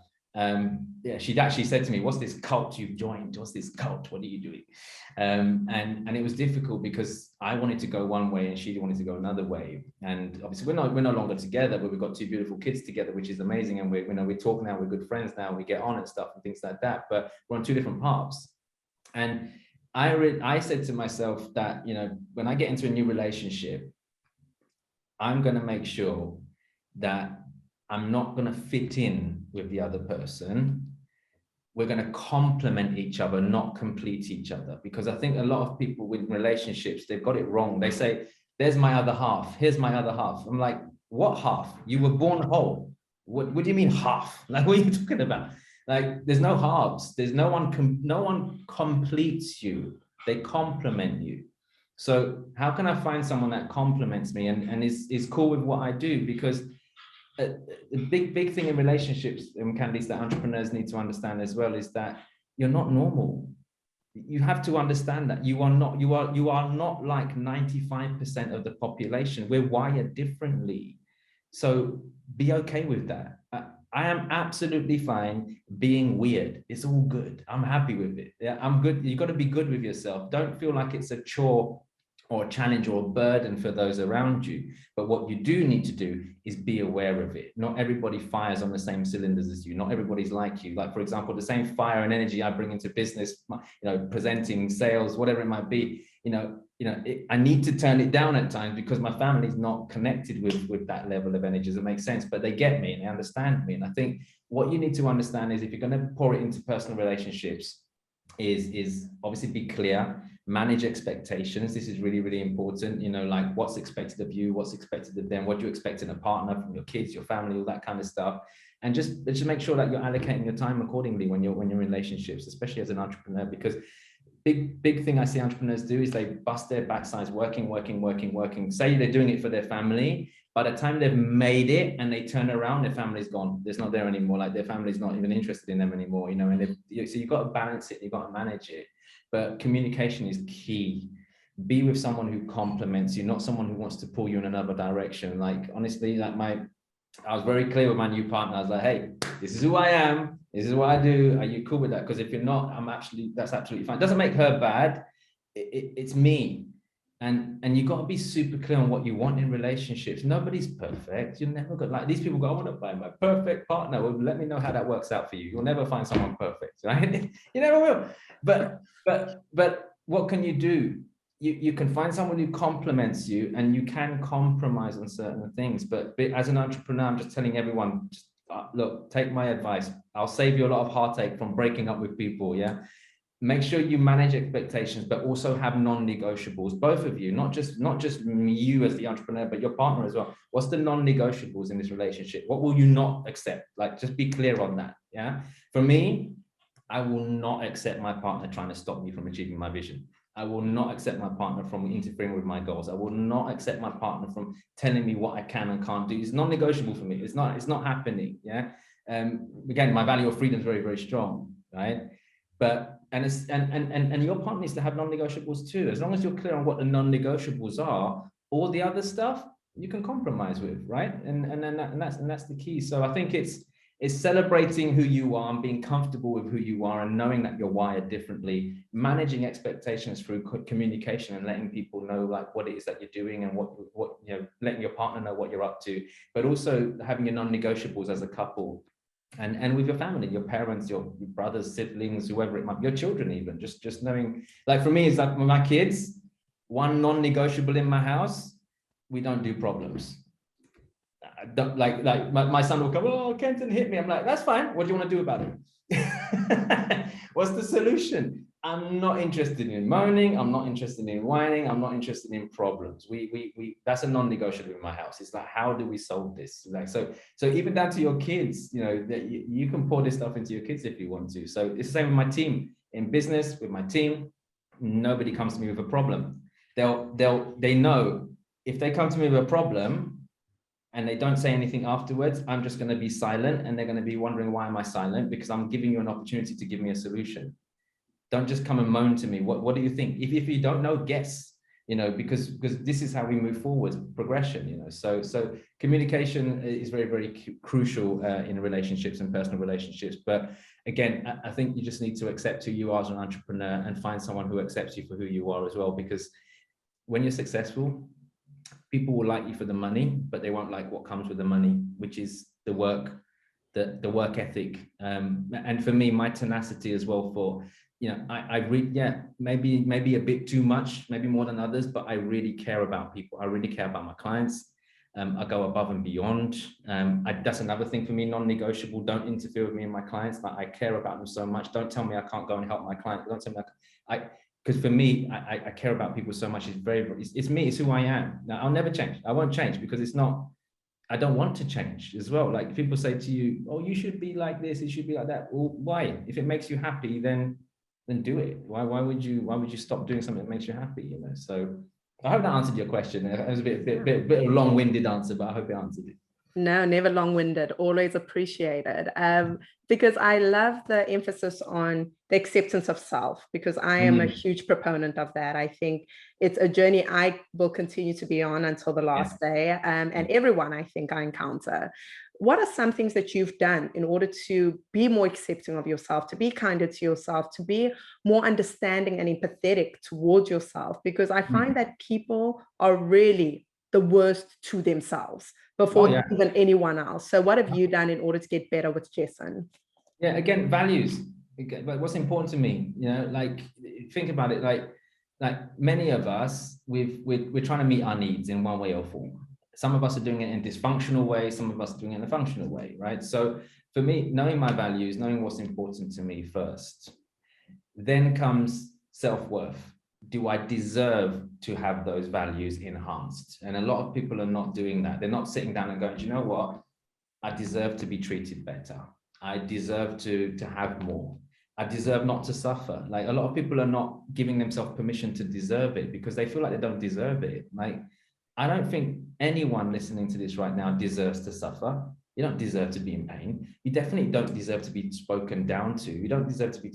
[SPEAKER 1] she'd actually said to me, "What's this cult you've joined? What's this cult? What are you doing?" And it was difficult because I wanted to go one way and she wanted to go another way. And obviously we're no longer together, but we've got 2 beautiful kids together, which is amazing. And we talk now, we're good friends now, we get on and stuff and things like that. But we're on 2 different paths. And I said to myself that, when I get into a new relationship, I'm going to make sure that I'm not going to fit in with the other person. We're going to complement each other, not complete each other. Because I think a lot of people with relationships, they've got it wrong. They say, "There's my other half. Here's my other half." I'm like, what half? You were born whole. What do you mean half? What are you talking about? There's no halves. There's no one completes you. They complement you. So how can I find someone that complements me and is cool with what I do? Because the big thing in relationships, and Candice, that entrepreneurs need to understand as well, is that you're not normal. You have to understand that you are not like 95% of the population. We're wired differently. So be okay with that. I am absolutely fine being weird. It's all good. I'm happy with it. Yeah, I'm good. You've got to be good with yourself. Don't feel like it's a chore or a challenge or a burden for those around you. But what you do need to do is be aware of it. Not everybody fires on the same cylinders as you. Not everybody's like you. For example, the same fire and energy I bring into business, presenting, sales, whatever it might be, I need to turn it down at times because my family's not connected with that level of energy. Does it make sense? But they get me and they understand me. And I think what you need to understand is if you're going to pour it into personal relationships, is obviously be clear, manage expectations. This is really, really important. What's expected of you, what's expected of them, what do you expect in a partner, from your kids, your family, all that kind of stuff. And just make sure that you're allocating your time accordingly when you're in relationships, especially as an entrepreneur, because big thing I see entrepreneurs do is they bust their backsides working. Say they're doing it for their family. By the time they've made it and they turn around, their family's gone. It's not there anymore. Their family's not even interested in them anymore. So you've got to balance it. You've got to manage it. But communication is key. Be with someone who compliments you, not someone who wants to pull you in another direction. Honestly, I was very clear with my new partner. I was like, hey, this is who I am. This is what I do. Are you cool with that? Because if you're not, that's absolutely fine. It doesn't make her bad. It's me. And you got to be super clear on what you want in relationships. Nobody's perfect. You're never going to, like, these people go, I want to find my perfect partner. Well, let me know how that works out for you. You'll never find someone perfect, right? You never will. But what can you do? You can find someone who complements you, and you can compromise on certain things. But as an entrepreneur, I'm just telling everyone, just, look, take my advice. I'll save you a lot of heartache from breaking up with people. Yeah. Make sure you manage expectations, but also have non-negotiables, both of you, not just you as the entrepreneur, but your partner as well. What's the non-negotiables in this relationship? What will you not accept? Like, just be clear on that. Yeah. For me, I will not accept my partner trying to stop me from achieving my vision. I will not accept my partner from interfering with my goals. I will not accept my partner from telling me what I can and can't do. It's non-negotiable for me. It's not happening. Again, my value of freedom is very, very strong, right? But and your partner needs to have non-negotiables too. As long as you're clear on what the non-negotiables are, all the other stuff you can compromise with, right? And that's the key. So I think it's celebrating who you are and being comfortable with who you are and knowing that you're wired differently, managing expectations through communication and letting people know like what it is that you're doing and what letting your partner know what you're up to, but also having your non-negotiables as a couple. And with your family, your parents, your brothers, siblings, whoever it might be, your children even, just knowing, like for me, it's like with my kids, one non-negotiable in my house, we don't do problems. Like my son will come, oh, Kenton hit me. I'm like, that's fine. What do you want to do about it? What's the solution? I'm not interested in moaning. I'm not interested in whining. I'm not interested in problems. We that's a non-negotiable in my house. It's like, how do we solve this? Like, so even down to your kids, that you can pour this stuff into your kids if you want to. So it's the same with my team in business. With my team, nobody comes to me with a problem. They know if they come to me with a problem and they don't say anything afterwards, I'm just going to be silent, and they're going to be wondering, why am I silent? Because I'm giving you an opportunity to give me a solution. Don't just come and moan to me. What do you think? If you don't know, guess, because this is how we move forward, progression, So communication is very, very crucial in relationships and personal relationships. But again, I think you just need to accept who you are as an entrepreneur and find someone who accepts you for who you are as well. Because when you're successful, people will like you for the money, but they won't like what comes with the money, which is the work, the work ethic. And for me, my tenacity as well for, I read, maybe a bit too much, maybe more than others, but I really care about people. I really care about my clients. I go above and beyond. That's another thing for me, non-negotiable. Don't interfere with me and my clients. Like, I care about them so much. Don't tell me I can't go and help my client. Don't tell me because for me, I care about people so much. It's me, it's who I am. Now, I'll never change. I won't change because I don't want to change as well. Like, people say to you, oh, you should be like this, you should be like that. Well, why? If it makes you happy, then do it. Why would you stop doing something that makes you happy? So I hope that answered your question. It was a bit of a long-winded answer, but I hope it answered it.
[SPEAKER 2] No, never long-winded, always appreciated. Because I love the emphasis on the acceptance of self, because I am a huge proponent of that. I think it's a journey I will continue to be on until the last day, and everyone I think I encounter. What are some things that you've done in order to be more accepting of yourself, to be kinder to yourself, to be more understanding and empathetic towards yourself? Because I find that people are really the worst to themselves before even anyone else. So what have you done in order to get better with Jessen?
[SPEAKER 1] Yeah, again, values. What's important to me, like, think about it, like many of us, we're trying to meet our needs in one way or form. Some of us are doing it in a dysfunctional way, some of us are doing it in a functional way, right? So for me, knowing my values, knowing what's important to me first, then comes self-worth. Do I deserve to have those values enhanced? And a lot of people are not doing that. They're not sitting down and going, do you know what? I deserve to be treated better. I deserve to have more. I deserve not to suffer. Like, a lot of people are not giving themselves permission to deserve it because they feel like they don't deserve it. Like, I don't think anyone listening to this right now deserves to suffer. You don't deserve to be in pain. You definitely don't deserve to be spoken down to. You don't deserve to be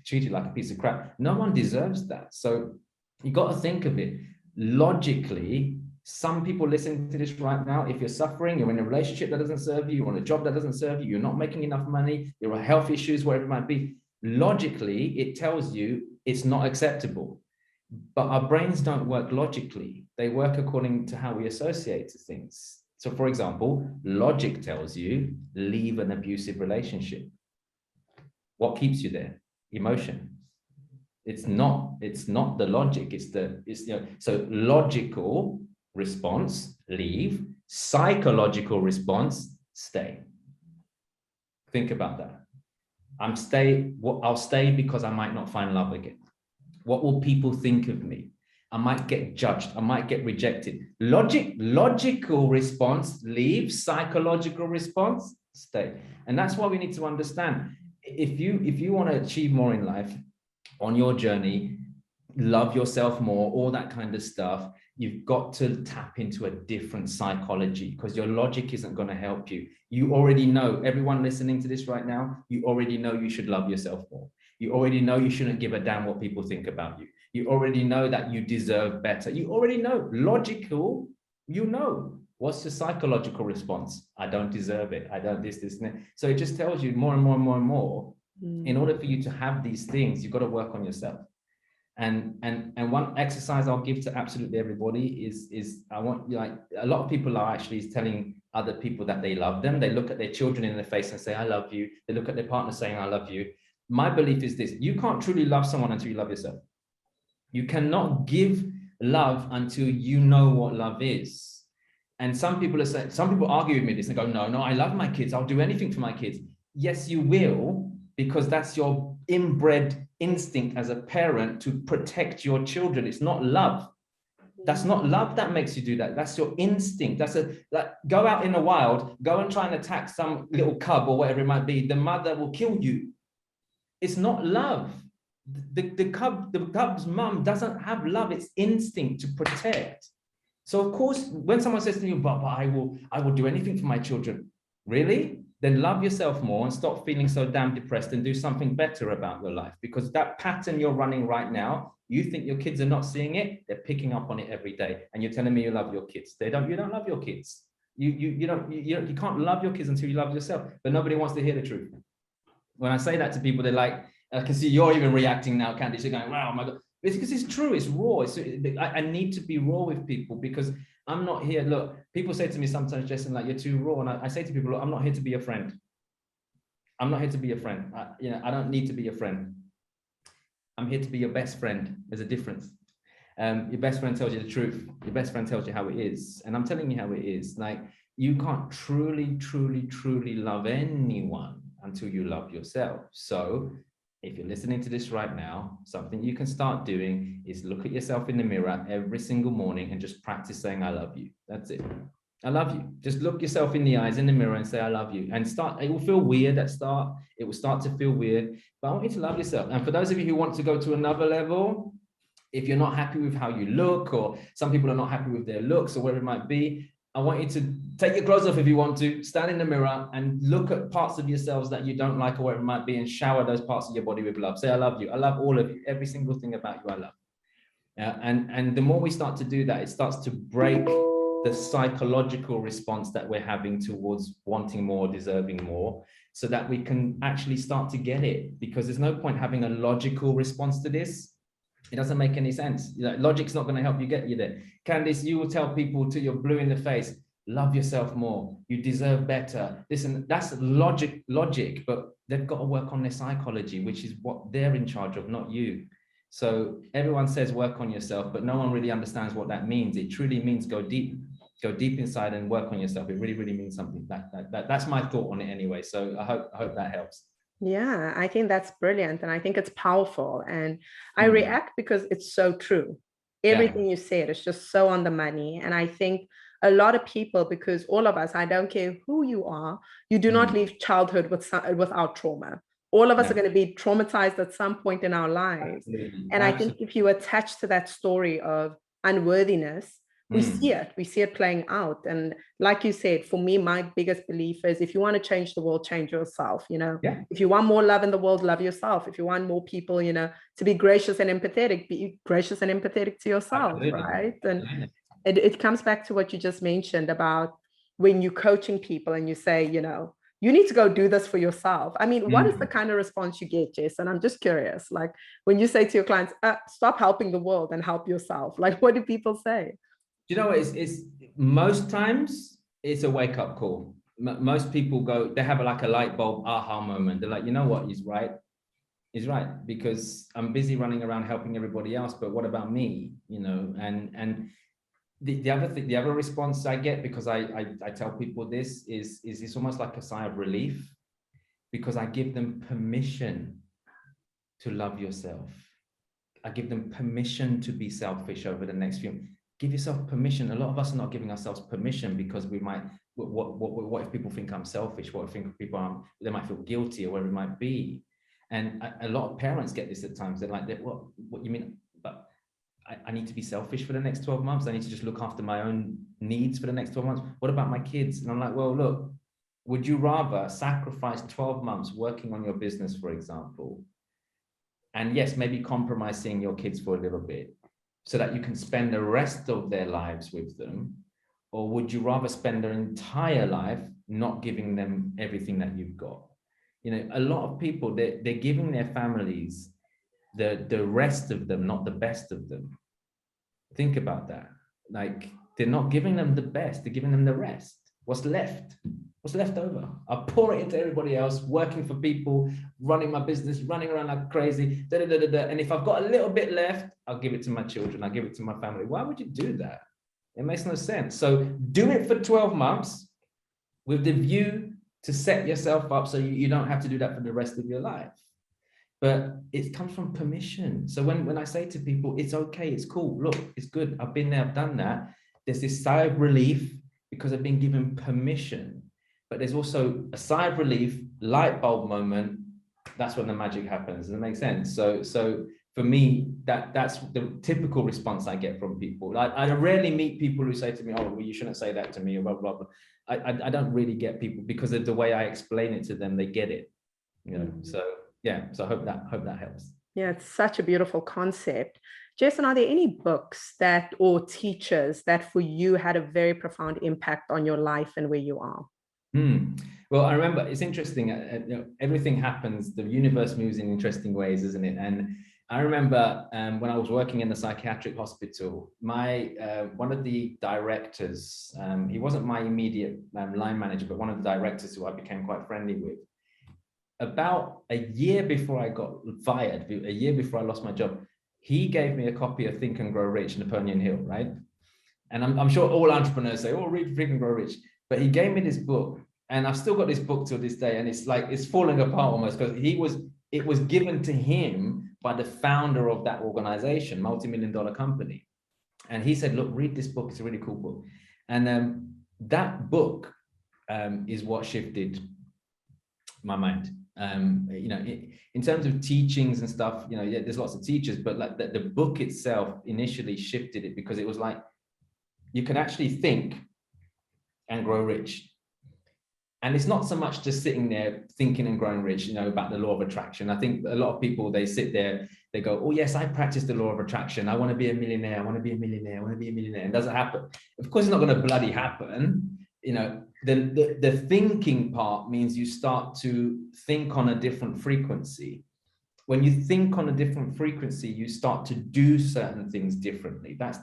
[SPEAKER 1] treated like a piece of crap. No one deserves that. So you got to think of it logically. Some people listening to this right now, if you're suffering, you're in a relationship that doesn't serve you, you're on a job that doesn't serve you, you're not making enough money, there are health issues, whatever it might be, logically, it tells you it's not acceptable. But our brains don't work logically. They work according to how we associate to things. So for example, logic tells you leave an abusive relationship. What keeps you there? Emotion. It's not the logic, so logical response, leave, psychological response, stay. Think about that. I'll stay because I might not find love again. What will people think of me? I might get judged. I might get rejected. Logical response, leave. Psychological response, stay. And that's why we need to understand. If you want to achieve more in life, on your journey, love yourself more, all that kind of stuff, you've got to tap into a different psychology, because your logic isn't going to help you. You already know, everyone listening to this right now, you already know you should love yourself more. You already know you shouldn't give a damn what people think about you. You already know that you deserve better. You already know, logical, you know. What's your psychological response? I don't deserve it. I don't this, and that. So it just tells you more and more and more and more. In order for you to have these things, you've got to work on yourself. And one exercise I'll give to absolutely everybody is I want, like, a lot of people are actually telling other people that they love them. They look at their children in the face and say, I love you. They look at their partner saying, I love you. My belief is this: you can't truly love someone until you love yourself. You cannot give love until you know what love is. And some people are saying, some people argue with me this and go, no, I love my kids. I'll do anything for my kids. Yes, you will, because that's your inbred instinct as a parent to protect your children. It's not love. That's not love that makes you do that. That's your instinct. Go out in the wild, go and try and attack some little cub or whatever it might be. The mother will kill you. It's not love. The cub's mum doesn't have love. It's instinct to protect. So of course, when someone says to you, but I will do anything for my children. Really? Then love yourself more and stop feeling so damn depressed and do something better about your life, because that pattern you're running right now, you think your kids are not seeing it, they're picking up on it every day. And you're telling me you love your kids. You don't love your kids. You can't love your kids until you love yourself, but nobody wants to hear the truth. When I say that to people, they're like, I can see you're even reacting now, Candice. You're going, wow, my God. It's because it's true, it's raw. I need to be raw with people, because I'm not here. Look, people say to me sometimes, Jessen, like, you're too raw. And I say to people, look, I'm not here to be a friend. I'm not here to be a friend. I don't need to be a friend. I'm here to be your best friend. There's a difference. Your best friend tells you the truth. Your best friend tells you how it is. And I'm telling you how it is. Like, you can't truly, truly, truly love anyone until you love yourself. So if you're listening to this right now, something you can start doing is look at yourself in the mirror every single morning and just practice saying, I love you. That's it. I love you. Just look yourself in the eyes in the mirror and say, I love you. And start, it will feel weird at start. It will start to feel weird, but I want you to love yourself. And for those of you who want to go to another level, if you're not happy with how you look, or some people are not happy with their looks or whatever it might be, I want you to take your clothes off if you want to, stand in the mirror and look at parts of yourselves that you don't like or whatever it might be, and shower those parts of your body with love. Say, I love you. I love all of you. Every single thing about you, I love. And the more we start to do that, it starts to break the psychological response that we're having towards wanting more, deserving more, so that we can actually start to get it. Because there's no point having a logical response to this. It doesn't make any sense. Logic's not going to help you get you there. Candice, you will tell people till you're blue in the face, love yourself more. You deserve better. Listen, that's logic, but they've got to work on their psychology, which is what they're in charge of, not you. So everyone says work on yourself, but no one really understands what that means. It truly means go deep inside and work on yourself. It really, really means something. That's my thought on it anyway. So I hope that helps.
[SPEAKER 2] Yeah, I think that's brilliant. And I think it's powerful. And I react because it's so true. Everything you said is just so on the money. And I think a lot of people, because all of us, I don't care who you are, you do not leave childhood without trauma. All of us are going to be traumatized at some point in our lives.
[SPEAKER 1] Absolutely.
[SPEAKER 2] And I think if you attach to that story of unworthiness, we see it playing out. And like you said, for me, my biggest belief is, if you want to change the world, change yourself. If you want more love in the world, love yourself. If you want more people, to be gracious and empathetic, be gracious and empathetic to yourself. Absolutely. Right. it comes back to what you just mentioned about when you're coaching people and you say, you need to go do this for yourself. I mean, what is the kind of response you get, Jess? And I'm just curious, like when you say to your clients, stop helping the world and help yourself, like what do people say?
[SPEAKER 1] You know, it's most times it's a wake up call. Most people go, they have like a light bulb aha moment. They're like, you know what, he's right. He's right, because I'm busy running around helping everybody else, but what about me? And the other thing, the other response I get, because I tell people this, is it's almost like a sigh of relief, because I give them permission to love yourself. I give them permission to be selfish over the next few. Give yourself permission. A lot of us are not giving ourselves permission because we might, what if people think I'm selfish? What if people they might feel guilty, or whatever it might be. And a lot of parents get this at times. They're like, what you mean? But I need to be selfish for the next 12 months. I need to just look after my own needs for the next 12 months. What about my kids? And I'm like, well, look, would you rather sacrifice 12 months working on your business, for example, and yes, maybe compromise seeing your kids for a little bit so that you can spend the rest of their lives with them? Or would you rather spend their entire life not giving them everything that you've got? A lot of people, they're giving their families the rest of them, not the best of them. Think about that. Like, they're not giving them the best, they're giving them the rest. What's left? What's left over? I'll pour it into everybody else, working for people, running my business, running around like crazy, and if I've got a little bit left, I'll give it to my children, I'll give it to my family. Why would you do that? It makes no sense. So do it for 12 months with the view to set yourself up so you don't have to do that for the rest of your life. But it comes from permission. So when I say to people, it's okay, it's cool, look, it's good, I've been there, I've done that, there's this sigh of relief because I've been given permission. But there's also a sigh of relief, light bulb moment. That's when the magic happens. Does that make sense? So for me, that's the typical response I get from people. I rarely meet people who say to me, oh, well, you shouldn't say that to me, or blah, blah, blah. I don't really get people, because of the way I explain it to them, they get it. So yeah, so I hope that helps.
[SPEAKER 2] Yeah, it's such a beautiful concept. Jessen, are there any books or teachers that for you had a very profound impact on your life and where you are?
[SPEAKER 1] Well, I remember, it's interesting, everything happens, the universe moves in interesting ways, isn't it? And I remember when I was working in the psychiatric hospital, one of the directors, he wasn't my immediate line manager, but one of the directors who I became quite friendly with, about a year before I got fired, a year before I lost my job, he gave me a copy of Think and Grow Rich, Napoleon Hill, right? And I'm sure all entrepreneurs say, oh, read Think and Grow Rich. But he gave me this book, and I've still got this book till this day, and it's like, it's falling apart almost, because it was given to him by the founder of that organization, multi-million-dollar company. And he said, look, read this book, it's a really cool book. And that book is what shifted my mind. In terms of teachings and stuff, there's lots of teachers, but like the book itself initially shifted it, because it was like, you can actually think and grow rich. And it's not so much just sitting there thinking and growing rich, about the law of attraction. I think a lot of people, they sit there, they go, oh yes, I practice the law of attraction. I want to be a millionaire. I want to be a millionaire. I want to be a millionaire. And it doesn't happen. Of course, it's not going to bloody happen. The thinking part means you start to think on a different frequency. When you think on a different frequency, you start to do certain things differently. That's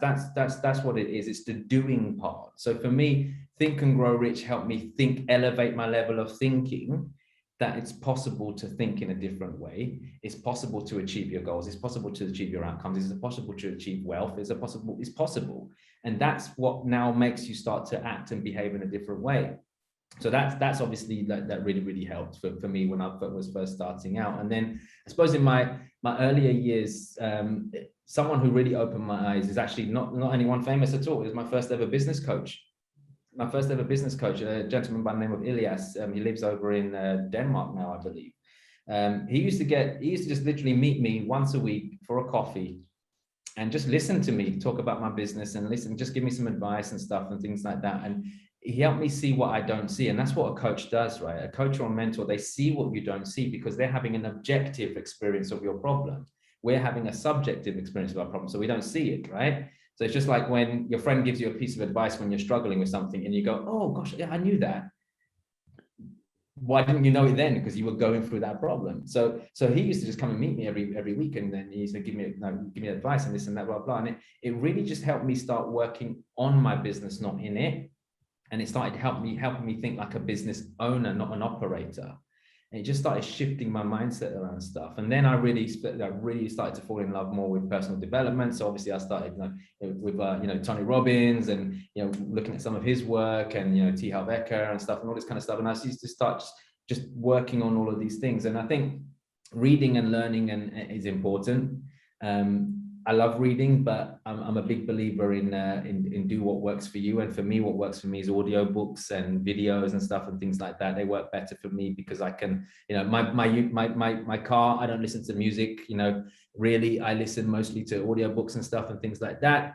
[SPEAKER 1] what it is. It's the doing part. So for me, Think and Grow Rich helped me elevate my level of thinking, that it's possible to think in a different way. It's possible to achieve your goals. It's possible to achieve your outcomes. It's possible to achieve wealth. It's possible. And that's what now makes you start to act and behave in a different way. So that's obviously that really, really helped for me when I was first starting out. And then I suppose in my earlier years, someone who really opened my eyes is actually not anyone famous at all. It was my first ever business coach. A gentleman by the name of Ilias. He lives over in Denmark now, I believe. He used to just literally meet me once a week for a coffee and just listen to me talk about my business and just give me some advice and stuff and things like that. And he helped me see what I don't see. And that's what a coach does, right? A coach or a mentor, they see what you don't see, because they're having an objective experience of your problem. We're having a subjective experience of our problem, so we don't see it, right? So it's just like when your friend gives you a piece of advice when you're struggling with something and you go, oh gosh, yeah, I knew that. Why didn't you know it then? Because you were going through that problem. So he used to just come and meet me every week, and then he used to give me advice and this and that, blah, blah. And it really just helped me start working on my business, not in it. And it started helping me think like a business owner, not an operator. And it just started shifting my mindset around stuff. And then I really started to fall in love more with personal development. So obviously I started with Tony Robbins, and looking at some of his work, and T. Harv Eker and stuff, and all this kind of stuff. And I used to start just working on all of these things. And I think reading and learning is important. I love reading, but I'm a big believer in do what works for you. And for me, what works for me is audiobooks and videos and stuff and things like that. They work better for me because I can, my car, I don't listen to music, really. I listen mostly to audiobooks and stuff and things like that.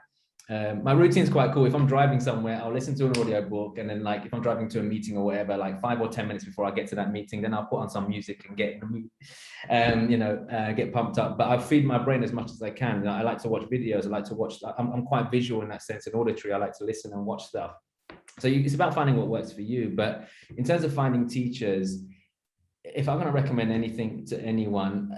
[SPEAKER 1] My routine is quite cool. If I'm driving somewhere, I'll listen to an audiobook, and then like if I'm driving to a meeting or whatever, like 5 or 10 minutes before I get to that meeting, then I'll put on some music and get in the mood, get pumped up. But I feed my brain as much as I can. I like to watch videos. I like to watch. I'm quite visual in that sense, and auditory. I like to listen and watch stuff. So it's about finding what works for you. But in terms of finding teachers, if I'm going to recommend anything to anyone,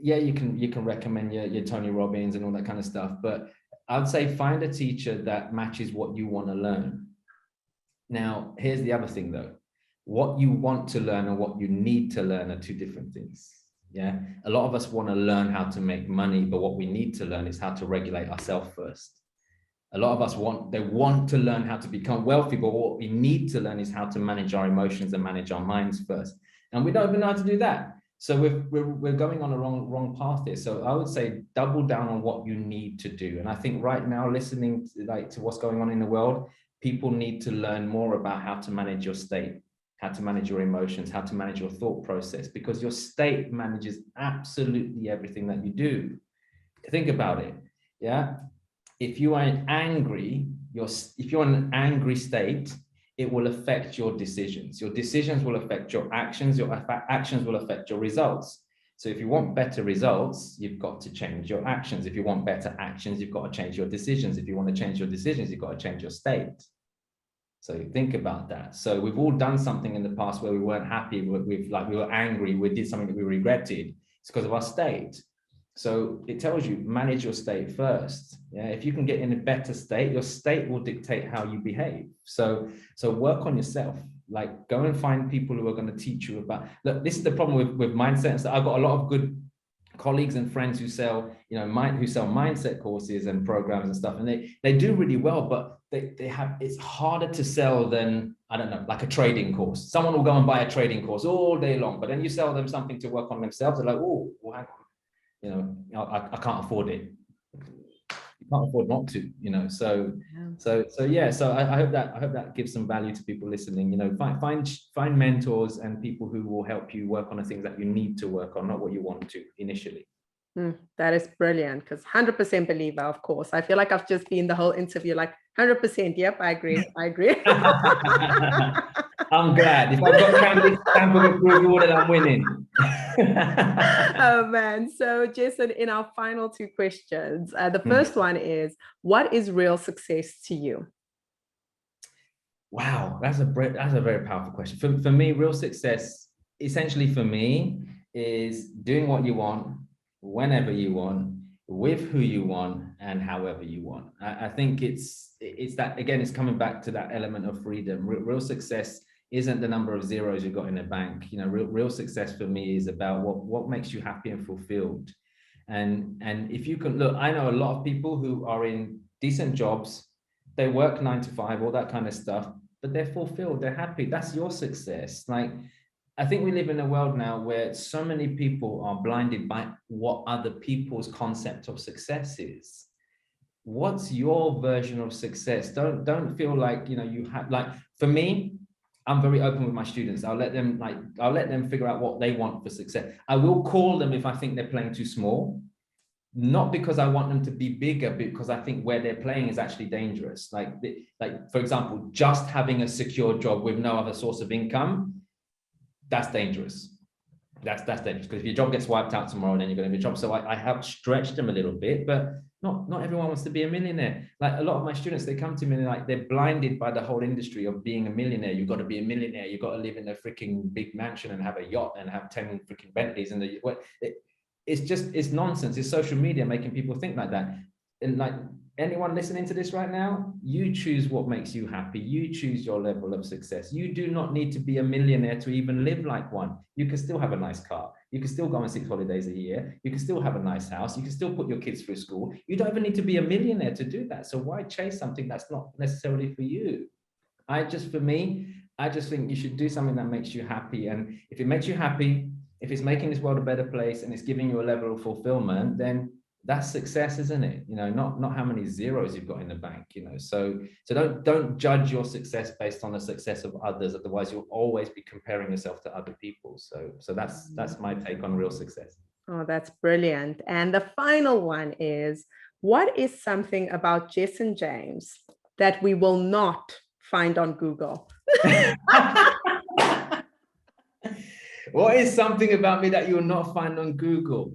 [SPEAKER 1] yeah, you can recommend your Tony Robbins and all that kind of stuff, but I'd say find a teacher that matches what you want to learn. Now, here's the other thing though. What you want to learn and what you need to learn are two different things. Yeah. A lot of us want to learn how to make money, but what we need to learn is how to regulate ourselves first. A lot of us want to learn how to become wealthy, but what we need to learn is how to manage our emotions and manage our minds first. And we don't even know how to do that. So we're going on a wrong path here. So I would say double down on what you need to do. And I think right now, listening to what's going on in the world, people need to learn more about how to manage your state, how to manage your emotions, how to manage your thought process, because your state manages absolutely everything that you do. Think about it. Yeah. If you are angry, if you're in an angry state, it will affect your decisions. Your decisions will affect your actions will affect your results. So if you want better results, you've got to change your actions. If you want better actions, you've got to change your decisions. If you want to change your decisions, you've got to change your state. So think about that. So we've all done something in the past where we weren't happy with, like we were angry, we did something that we regretted. It's because of our state. So it tells you, manage your state first. Yeah, if you can get in a better state, your state will dictate how you behave. So work on yourself. Like go and find people who are going to teach you about. Look, this is the problem with mindset. So I've got a lot of good colleagues and friends who sell, mindset courses and programs and stuff, and they do really well, but it's harder to sell than, I don't know, like a trading course. Someone will go and buy a trading course all day long, but then you sell them something to work on themselves. They're like, oh, well, hang on. I can't afford it. You can't afford not to, So I hope that gives some value to people listening. Find mentors and people who will help you work on the things that you need to work on, not what you want to initially.
[SPEAKER 2] That is brilliant, because 100% believer, of course. I feel like I've just been the whole interview like 100%. Yep, I agree.
[SPEAKER 1] I'm glad. If I've got Candice stamp of approval, then I'm winning.
[SPEAKER 2] Oh man. So Jessen, in our final two questions, the first one is, what is real success to you?
[SPEAKER 1] Wow, that's a very powerful question. For me, real success, essentially for me, is doing what you want, whenever you want, with who you want, and however you want. I think it's that, again, it's coming back to that element of freedom. Real success isn't the number of zeros you got in a bank. Real success for me is about what makes you happy and fulfilled. And if you can look, I know a lot of people who are in decent jobs, they work 9 to 5, all that kind of stuff, but they're fulfilled, they're happy. That's your success. Like, I think we live in a world now where so many people are blinded by what other people's concept of success is. What's your version of success? Don't feel like, you have, like, for me, I'm very open with my students. I'll let them figure out what they want for success. I will call them if I think they're playing too small, not because I want them to be bigger, because I think where they're playing is actually dangerous. Like for example, just having a secure job with no other source of income, that's dangerous. that's dangerous, because if your job gets wiped out tomorrow, then you're going to be a job. So I have stretched them a little bit, but not everyone wants to be a millionaire. Like a lot of my students, they come to me and like they're blinded by the whole industry of being a millionaire. You've got to be a millionaire. You've got to live in a freaking big mansion and have a yacht and have 10 freaking Bentleys. And it's nonsense. It's social media making people think like that. And like anyone listening to this right now, you choose what makes you happy. You choose your level of success. You do not need to be a millionaire to even live like one. You can still have a nice car. You can still go on 6 holidays a year. You can still have a nice house. You can still put your kids through school. You don't even need to be a millionaire to do that. So why chase something that's not necessarily for you? I just think you should do something that makes you happy. And if it makes you happy, if it's making this world a better place and it's giving you a level of fulfillment, then that's success, isn't it? You know, not how many zeros you've got in the bank, you know. So don't judge your success based on the success of others. Otherwise, you'll always be comparing yourself to other people. So that's my take on real success.
[SPEAKER 2] Oh, that's brilliant. And the final one is, what is something about Jessen James that we will not find on Google?
[SPEAKER 1] What is something about me that you will not find on Google?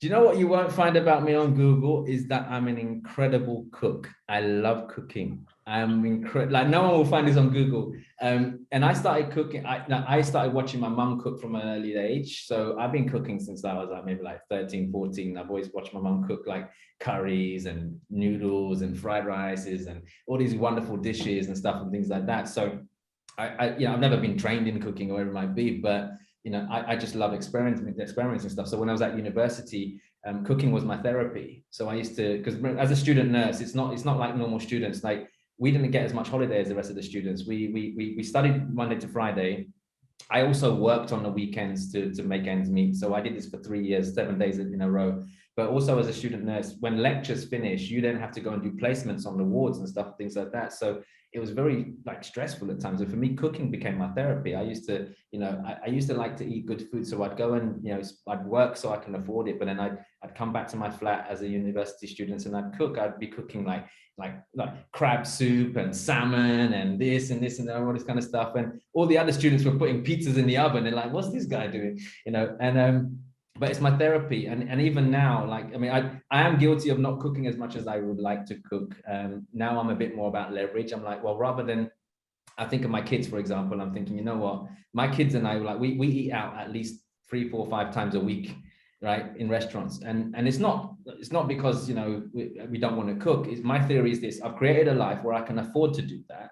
[SPEAKER 1] Do you know what you won't find about me on Google is that I'm an incredible cook. I love cooking. I'm incredible. Like no one will find this on Google. And I started cooking. I started watching my mum cook from an early age. So I've been cooking since I was like maybe like 13, 14. I've always watched my mum cook like curries and noodles and fried rices and all these wonderful dishes and stuff and things like that. So I've never been trained in cooking or whatever it might be, but you know, I just love experiencing stuff. So when I was at university, cooking was my therapy. So I used to, because as a student nurse, it's not like normal students. Like we didn't get as much holiday as the rest of the students. We studied Monday to Friday. I also worked on the weekends to make ends meet. So I did this for 3 years, 7 days in a row. But also as a student nurse, when lectures finish, you then have to go and do placements on the wards and stuff, things like that. So it was very like stressful at times. And for me, cooking became my therapy. I used to, I used to like to eat good food. So I'd go and, I'd work so I can afford it. But then I'd come back to my flat as a university student and I'd cook. I'd be cooking like crab soup and salmon and this and all this kind of stuff. And all the other students were putting pizzas in the oven. They're like, what's this guy doing? But it's my therapy. And even now, I am guilty of not cooking as much as I would like to cook. Now I'm a bit more about leverage. I'm like, well, rather than, I think of my kids, for example, I'm thinking, you know what, my kids and I, we eat out at least 3, 4, 5 times a week, right, in restaurants. And it's not because, we don't want to cook. My theory is this: I've created a life where I can afford to do that.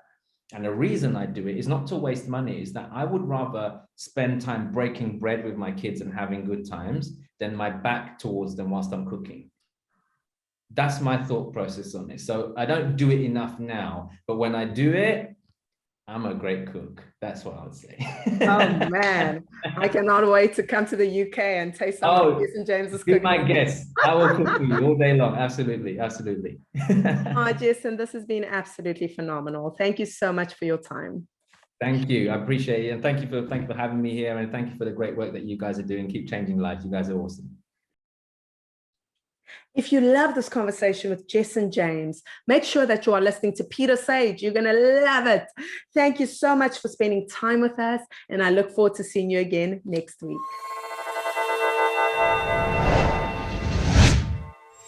[SPEAKER 1] And the reason I do it is not to waste money, is that I would rather spend time breaking bread with my kids and having good times than my back towards them whilst I'm cooking. That's my thought process on it. So I don't do it enough now, but when I do it, I'm a great cook. That's what I would say.
[SPEAKER 2] Oh man, I cannot wait to come to the UK and taste some of Jessen James's cooking.
[SPEAKER 1] Be my guest. I will cook for you all day long. Absolutely, absolutely.
[SPEAKER 2] Oh, Jessen, this has been absolutely phenomenal. Thank you so much for your time.
[SPEAKER 1] Thank you. I appreciate it, and thank you for having me here, and thank you for the great work that you guys are doing. Keep changing lives. You guys are awesome.
[SPEAKER 2] If you love this conversation with Jessen James, make sure that you are listening to Peter Sage. You're going to love it. Thank you so much for spending time with us, and I look forward to seeing you again next week.